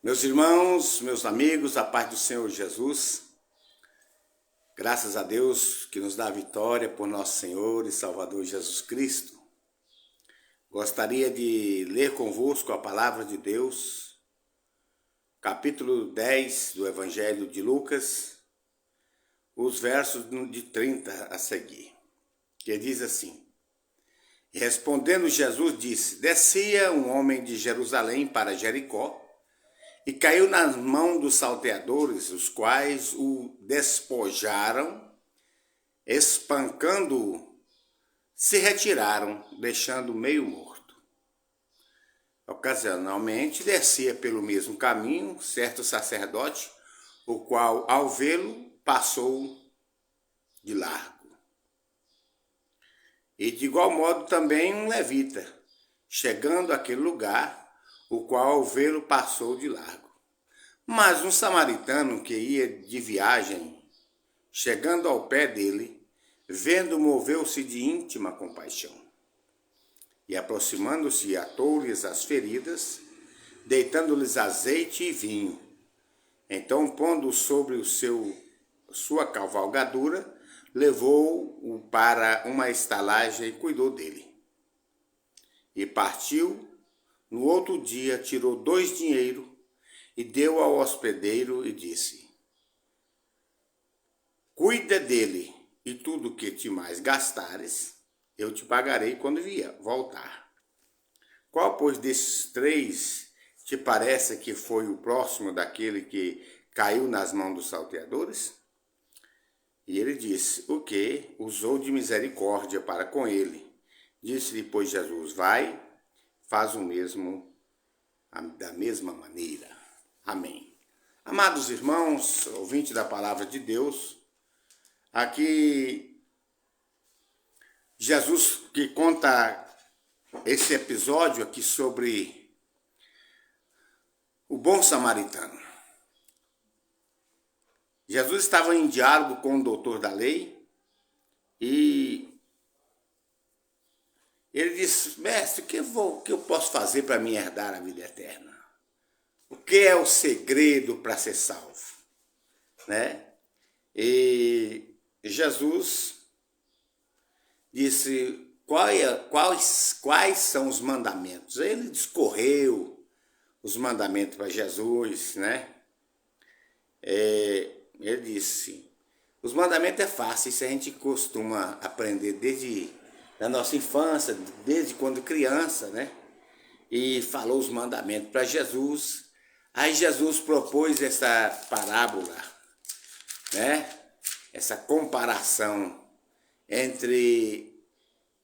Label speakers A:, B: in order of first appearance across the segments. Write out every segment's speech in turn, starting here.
A: Meus irmãos, meus amigos, a paz do Senhor Jesus, graças a Deus que nos dá a vitória por nosso Senhor e Salvador Jesus Cristo. Gostaria de ler convosco a palavra de Deus, capítulo 10 do Evangelho de Lucas, os versos de 30 a seguir, que diz assim: E respondendo Jesus disse: Descia um homem de Jerusalém para Jericó, e caiu nas mãos dos salteadores, os quais o despojaram, espancando-o, se retiraram, deixando meio morto. Ocasionalmente descia pelo mesmo caminho certo sacerdote, o qual, ao vê-lo, passou de largo. E de igual modo também um levita, chegando àquele lugar, o qual ao vê-lo passou de largo. Mas um samaritano que ia de viagem, chegando ao pé dele, vendo, moveu-se de íntima compaixão. E aproximando-se, atou-lhes as feridas, deitando-lhes azeite e vinho. Então, pondo sobre sua cavalgadura, levou-o para uma estalagem e cuidou dele. E partiu. No outro dia, tirou 2 dinheiros e deu ao hospedeiro e disse: Cuida dele, e tudo que te mais gastares, eu te pagarei quando voltar. Qual, pois, desses 3 te parece que foi o próximo daquele que caiu nas mãos dos salteadores? E ele disse: O que? Usou de misericórdia para com ele. Disse-lhe, pois, Jesus: Vai, faz o mesmo da mesma maneira. Amém. Amados irmãos, ouvintes da palavra de Deus, aqui Jesus que conta esse episódio aqui sobre o bom samaritano. Jesus estava em diálogo com o doutor da lei e ele disse: Mestre, o que eu posso fazer para me herdar a vida eterna? O que é o segredo para ser salvo? Né? E Jesus disse: quais são os mandamentos? Ele discorreu os mandamentos para Jesus, né? Ele disse: os mandamentos é fácil, isso a gente costuma aprender desde a nossa infância, desde quando criança, né? E falou os mandamentos para Jesus. Aí Jesus propôs essa parábola, né? Essa comparação entre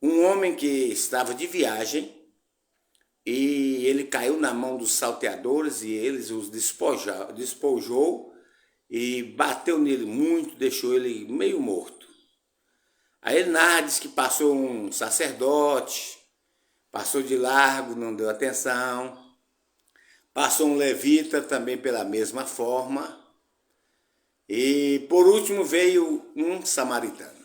A: um homem que estava de viagem e ele caiu na mão dos salteadores e eles os despojou e bateu nele muito, deixou ele meio morto. Aí ele narra, diz que passou um sacerdote, passou de largo, não deu atenção. Passou um levita também pela mesma forma. E por último veio um samaritano.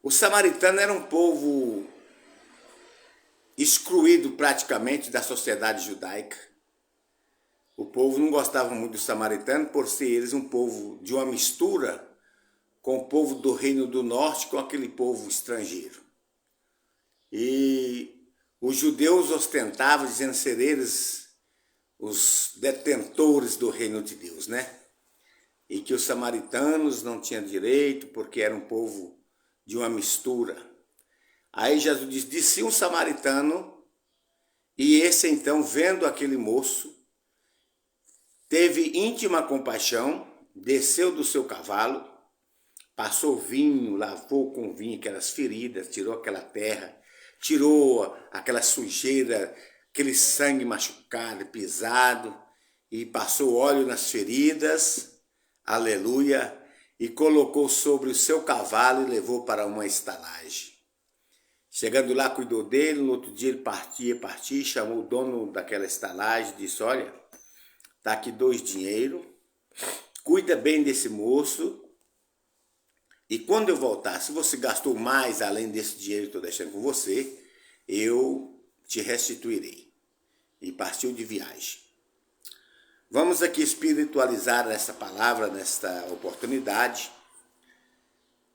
A: O samaritano era um povo excluído praticamente da sociedade judaica. O povo não gostava muito do samaritano por ser eles um povo de uma mistura com o povo do Reino do Norte, com aquele povo estrangeiro. E os judeus ostentavam, dizendo ser eles os detentores do reino de Deus, né? E que os samaritanos não tinham direito, porque era um povo de uma mistura. Aí Jesus diz: disse um samaritano, e esse então, vendo aquele moço, teve íntima compaixão, desceu do seu cavalo, passou vinho, lavou com vinho aquelas feridas, tirou aquela terra, tirou aquela sujeira, aquele sangue machucado, pisado, e passou óleo nas feridas, aleluia, e colocou sobre o seu cavalo e levou para uma estalagem. Chegando lá, cuidou dele. No outro dia ele partia, chamou o dono daquela estalagem e disse: olha, tá aqui 2 dinheiros, cuida bem desse moço, e quando eu voltar, se você gastou mais além desse dinheiro que eu estou deixando com você, eu te restituirei. E partiu de viagem. Vamos aqui espiritualizar essa palavra, nesta oportunidade,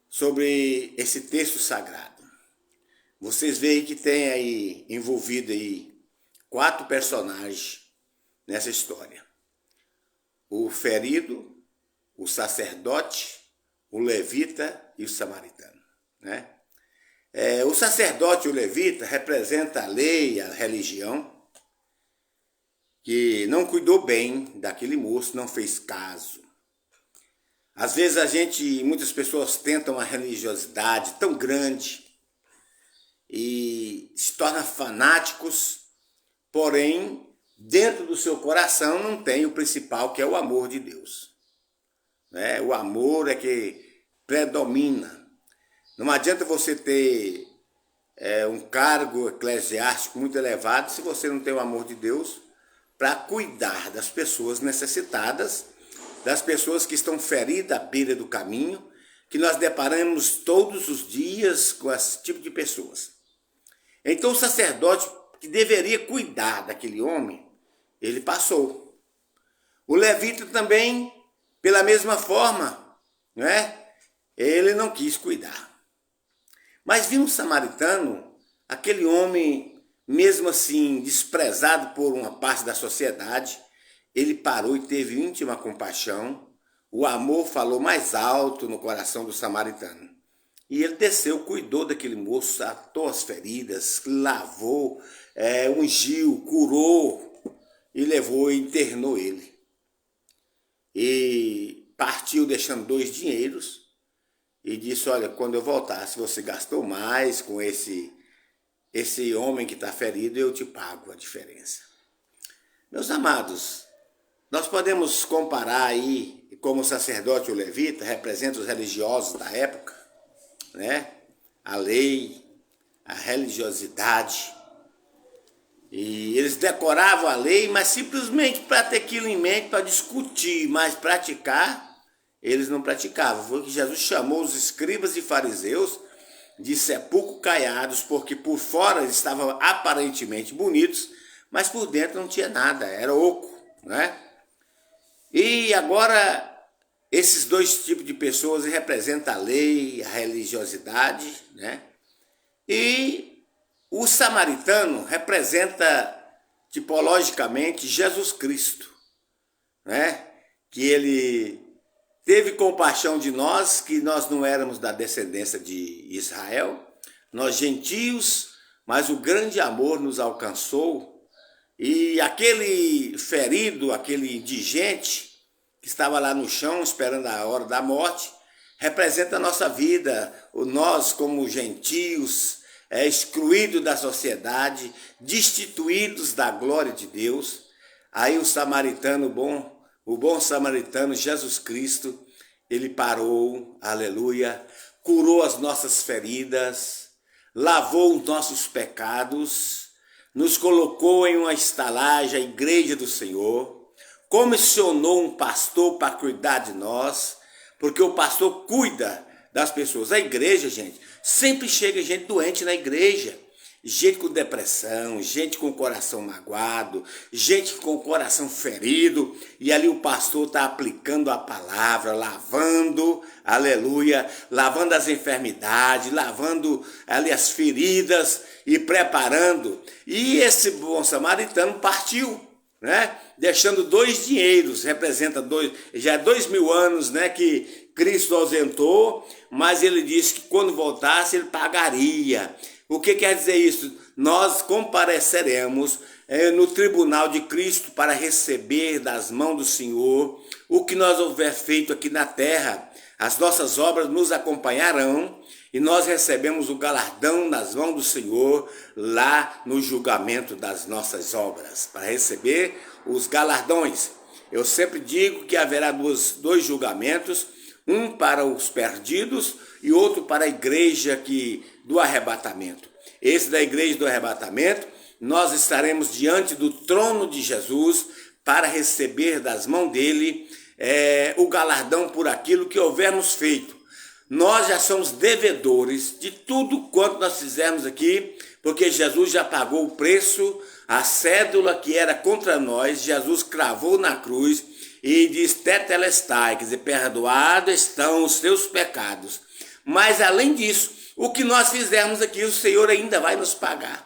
A: sobre esse texto sagrado. Vocês veem que tem aí envolvido aí 4 personagens nessa história. O ferido, o sacerdote, o levita e o samaritano, né? O sacerdote e o levita representa a lei, a religião, que não cuidou bem daquele moço, não fez caso. Às vezes muitas pessoas tentam uma religiosidade tão grande e se tornam fanáticos, porém, dentro do seu coração não tem o principal, que é o amor de Deus. O amor é que predomina. Não adianta você ter um cargo eclesiástico muito elevado se você não tem o amor de Deus para cuidar das pessoas necessitadas, das pessoas que estão feridas à beira do caminho, que nós deparamos todos os dias com esse tipo de pessoas. Então o sacerdote, que deveria cuidar daquele homem, ele passou. O levita também, pela mesma forma, ele não quis cuidar. Mas viu um samaritano, aquele homem, mesmo assim desprezado por uma parte da sociedade, ele parou e teve íntima compaixão. O amor falou mais alto no coração do samaritano. E ele desceu, cuidou daquele moço, atou as feridas, lavou, ungiu, curou e levou e internou ele. E partiu deixando 2 dinheiros e disse: olha, quando eu voltar, se você gastou mais com esse homem que está ferido, eu te pago a diferença. Meus amados, nós podemos comparar aí, como o sacerdote e o levita representam os religiosos da época, a lei, a religiosidade. E eles decoravam a lei, mas simplesmente para ter aquilo em mente, para discutir, mas praticar, eles não praticavam. Foi que Jesus chamou os escribas e fariseus de sepulcro caiados, porque por fora eles estavam aparentemente bonitos, mas por dentro não tinha nada, era oco, E agora, esses 2 tipos de pessoas representam a lei, a religiosidade, E o samaritano representa tipologicamente Jesus Cristo, Que ele teve compaixão de nós, que nós não éramos da descendência de Israel, nós gentios, mas o grande amor nos alcançou. E aquele ferido, aquele indigente que estava lá no chão esperando a hora da morte, representa a nossa vida, nós como gentios, excluídos da sociedade, destituídos da glória de Deus. Aí o samaritano o bom samaritano, Jesus Cristo, ele parou, aleluia, curou as nossas feridas, lavou os nossos pecados, nos colocou em uma estalagem, a igreja do Senhor, comissionou um pastor para cuidar de nós, porque o pastor cuida das pessoas. A igreja, gente, sempre chega gente doente na igreja, gente com depressão, gente com o coração magoado, gente com o coração ferido, e ali o pastor está aplicando a palavra, lavando, aleluia, lavando as enfermidades, lavando ali as feridas e preparando. E esse bom samaritano partiu, deixando 2 dinheiros, representa já 2000 anos, que Cristo ausentou, mas ele disse que quando voltasse ele pagaria. O que quer dizer isso? Nós compareceremos no tribunal de Cristo para receber das mãos do Senhor o que nós houver feito aqui na terra. As nossas obras nos acompanharão e nós recebemos o galardão nas mãos do Senhor lá no julgamento das nossas obras, para receber os galardões. Eu sempre digo que haverá 2 julgamentos, um para os perdidos e outro para a igreja do arrebatamento. Esse da igreja do arrebatamento, nós estaremos diante do trono de Jesus para receber das mãos dele o galardão por aquilo que houvermos feito. Nós já somos devedores de tudo quanto nós fizermos aqui, porque Jesus já pagou o preço, A cédula que era contra nós, Jesus cravou na cruz e diz tetelestai, quer dizer, perdoados estão os teus pecados. Mas além disso, o que nós fizermos aqui, o Senhor ainda vai nos pagar.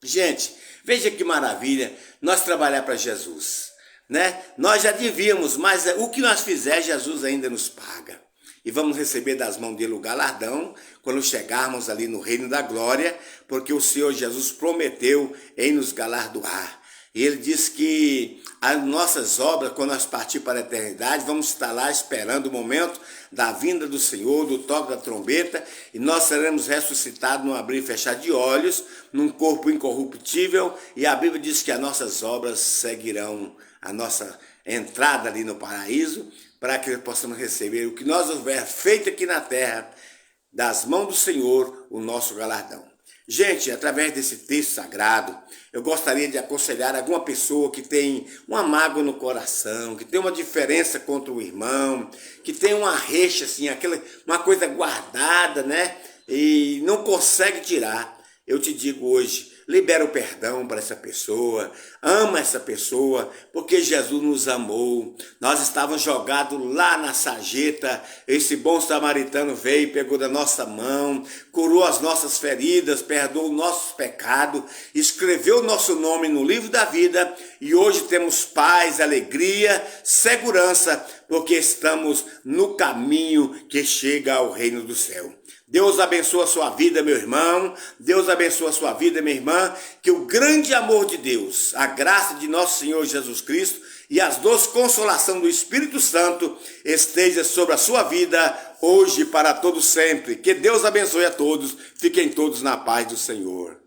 A: Gente, veja que maravilha nós trabalhar para Jesus, né? Nós já devíamos, mas o que nós fizer, Jesus ainda nos paga. E vamos receber das mãos dele o galardão quando chegarmos ali no reino da glória, porque o Senhor Jesus prometeu em nos galardoar. E ele diz que as nossas obras, quando nós partir para a eternidade, vamos estar lá esperando o momento da vinda do Senhor, do toque da trombeta, e nós seremos ressuscitados num abrir e fechar de olhos, num corpo incorruptível, e a Bíblia diz que as nossas obras seguirão a nossa entrada ali no paraíso, para que possamos receber o que nós houver feito aqui na terra, das mãos do Senhor, o nosso galardão. Gente, através desse texto sagrado, eu gostaria de aconselhar alguma pessoa que tem uma mágoa no coração, que tem uma diferença contra o irmão, que tem uma rixa, assim, uma coisa guardada, né? E não consegue tirar. Eu te digo hoje, libera o perdão para essa pessoa, ama essa pessoa, porque Jesus nos amou. Nós estávamos jogados lá na sarjeta, esse bom samaritano veio e pegou da nossa mão, curou as nossas feridas, perdoou os nossos pecados, escreveu o nosso nome no livro da vida e hoje temos paz, alegria, segurança, porque estamos no caminho que chega ao reino do céu. Deus abençoe a sua vida, meu irmão. Deus abençoe a sua vida, minha irmã. Que o grande amor de Deus, a graça de nosso Senhor Jesus Cristo e as doces consolações do Espírito Santo esteja sobre a sua vida, hoje e para todo sempre. Que Deus abençoe a todos. Fiquem todos na paz do Senhor.